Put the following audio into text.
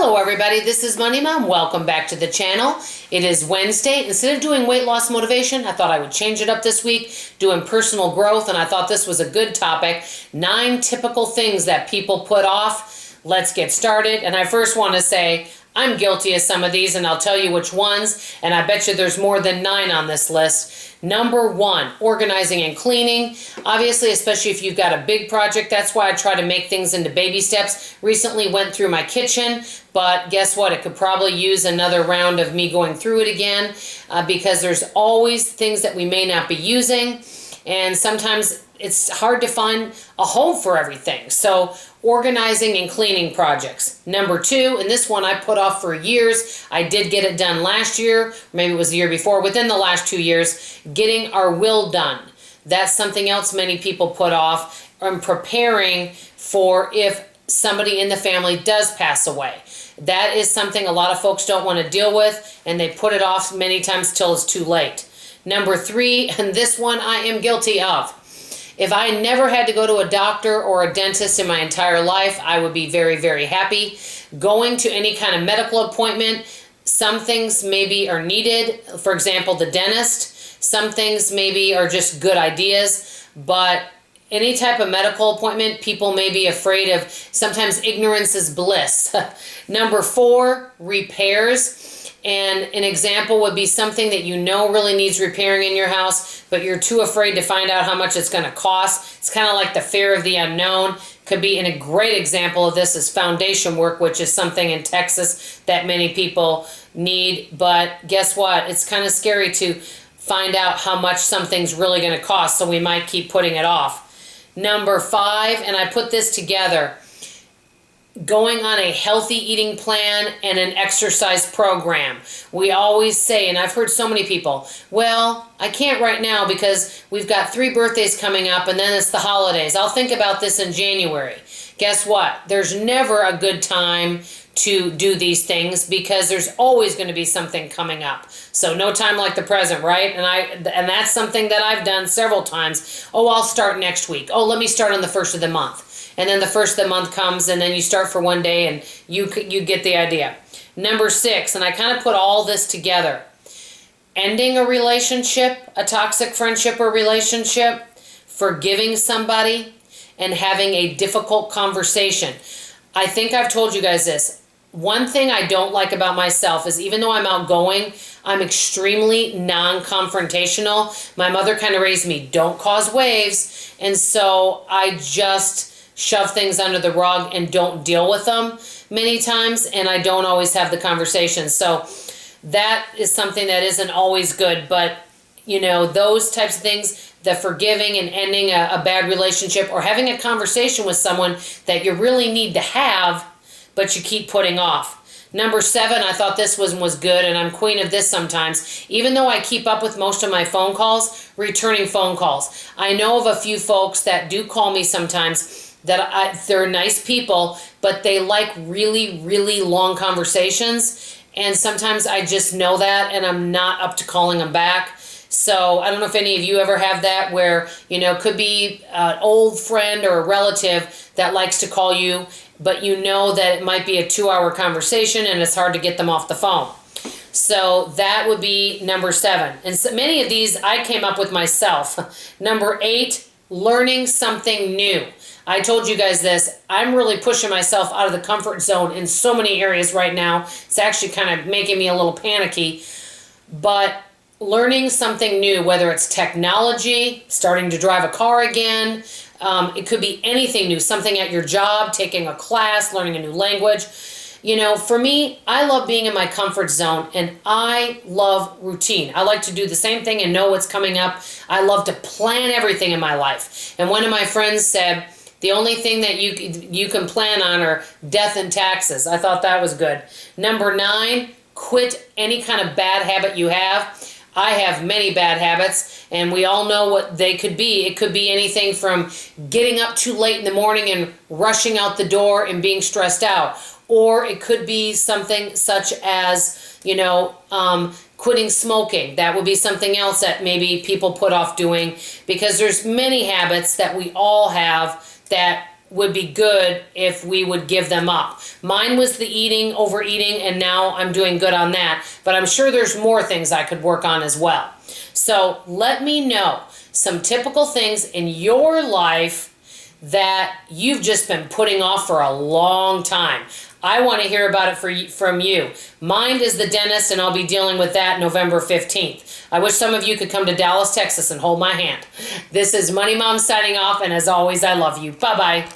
Hello everybody, this is Money Mom. Welcome back to the channel. It is Wednesday. Instead of doing weight loss motivation, I thought I would change it up this week, doing personal growth, and I thought this was a good topic. 9 typical things that people put off. Let's get started. And I first want to say, I'm guilty of some of these, and I'll tell you which ones, and I bet you there's more than 9 on this list. Number 1, organizing and cleaning. Obviously, especially if you've got a big project, that's why I try to make things into baby steps. Recently went through my kitchen, but guess what? It could probably use another round of me going through it again because there's always things that we may not be using, and sometimes it's hard to find a home for everything. So organizing and cleaning projects. Number 2, and this one I put off for years. I did get it done last year, maybe it was the year before, within the last 2 years, getting our will done. That's something else many people put off, and preparing for if somebody in the family does pass away. That is something a lot of folks don't want to deal with, and they put it off many times till it's too late. Number 3, and this one I am guilty of. If I never had to go to a doctor or a dentist in my entire life, I would be very, very happy. Going to any kind of medical appointment, some things maybe are needed. For example, the dentist. Some things maybe are just good ideas, but any type of medical appointment, people may be afraid of. Sometimes ignorance is bliss. Number 4, repairs. And an example would be something that you know really needs repairing in your house, but you're too afraid to find out how much it's going to cost. It's kind of like the fear of the unknown. Could be, and a great example of this is foundation work, which is something in Texas that many people need. But guess what? It's kind of scary to find out how much something's really going to cost, so we might keep putting it off. Number 5, and I put this together, going on a healthy eating plan and an exercise program. We always say, and I've heard so many people, well, I can't right now because we've got 3 birthdays coming up and then it's the holidays. I'll think about this in January. Guess what? There's never a good time to do these things because there's always going to be something coming up. So no time like the present, right? And that's something that I've done several times. Oh, I'll start next week. Oh, let me start on the 1st of the month. And then the 1st of the month comes and then you start for one day and you get the idea. Number 6, and I kind of put all this together. Ending a relationship, a toxic friendship or relationship, forgiving somebody, and having a difficult conversation. I think I've told you guys this. One thing I don't like about myself is even though I'm outgoing, I'm extremely non-confrontational. My mother kind of raised me, don't cause waves. And so I just shove things under the rug and don't deal with them many times, and I don't always have the conversation. So that is something that isn't always good, but you know, those types of things, the forgiving and ending a bad relationship or having a conversation with someone that you really need to have, but you keep putting off. Number 7, I thought this one was good, and I'm queen of this sometimes. Even though I keep up with most of my phone calls, returning phone calls. I know of a few folks that do call me sometimes that they're nice people, but they like really, really long conversations. And sometimes I just know that and I'm not up to calling them back. So I don't know if any of you ever have that where, you know, could be an old friend or a relative that likes to call you, but you know that it might be a 2-hour conversation and it's hard to get them off the phone. So that would be number 7. And so many of these I came up with myself. Number 8, learning something new. I told you guys this, I'm really pushing myself out of the comfort zone in so many areas right now. It's actually kind of making me a little panicky. But learning something new, whether it's technology, starting to drive a car again, it could be anything new, something at your job, taking a class, learning a new language. You know, for me, I love being in my comfort zone and I love routine. I like to do the same thing and know what's coming up. I love to plan everything in my life. And one of my friends said, the only thing that you can plan on are death and taxes. I thought that was good. Number 9, quit any kind of bad habit you have. I have many bad habits, and we all know what they could be. It could be anything from getting up too late in the morning and rushing out the door and being stressed out. Or it could be something such as, you know, quitting smoking. That would be something else that maybe people put off doing, because there's many habits that we all have that would be good if we would give them up. Mine was the eating, overeating, and now I'm doing good on that. But I'm sure there's more things I could work on as well. So let me know some typical things in your life that you've just been putting off for a long time. I want to hear about it from you. Mine is the dentist, and I'll be dealing with that November 15th. I wish some of you could come to Dallas, Texas and hold my hand. This is Money Mom signing off, and as always, I love you. Bye-bye.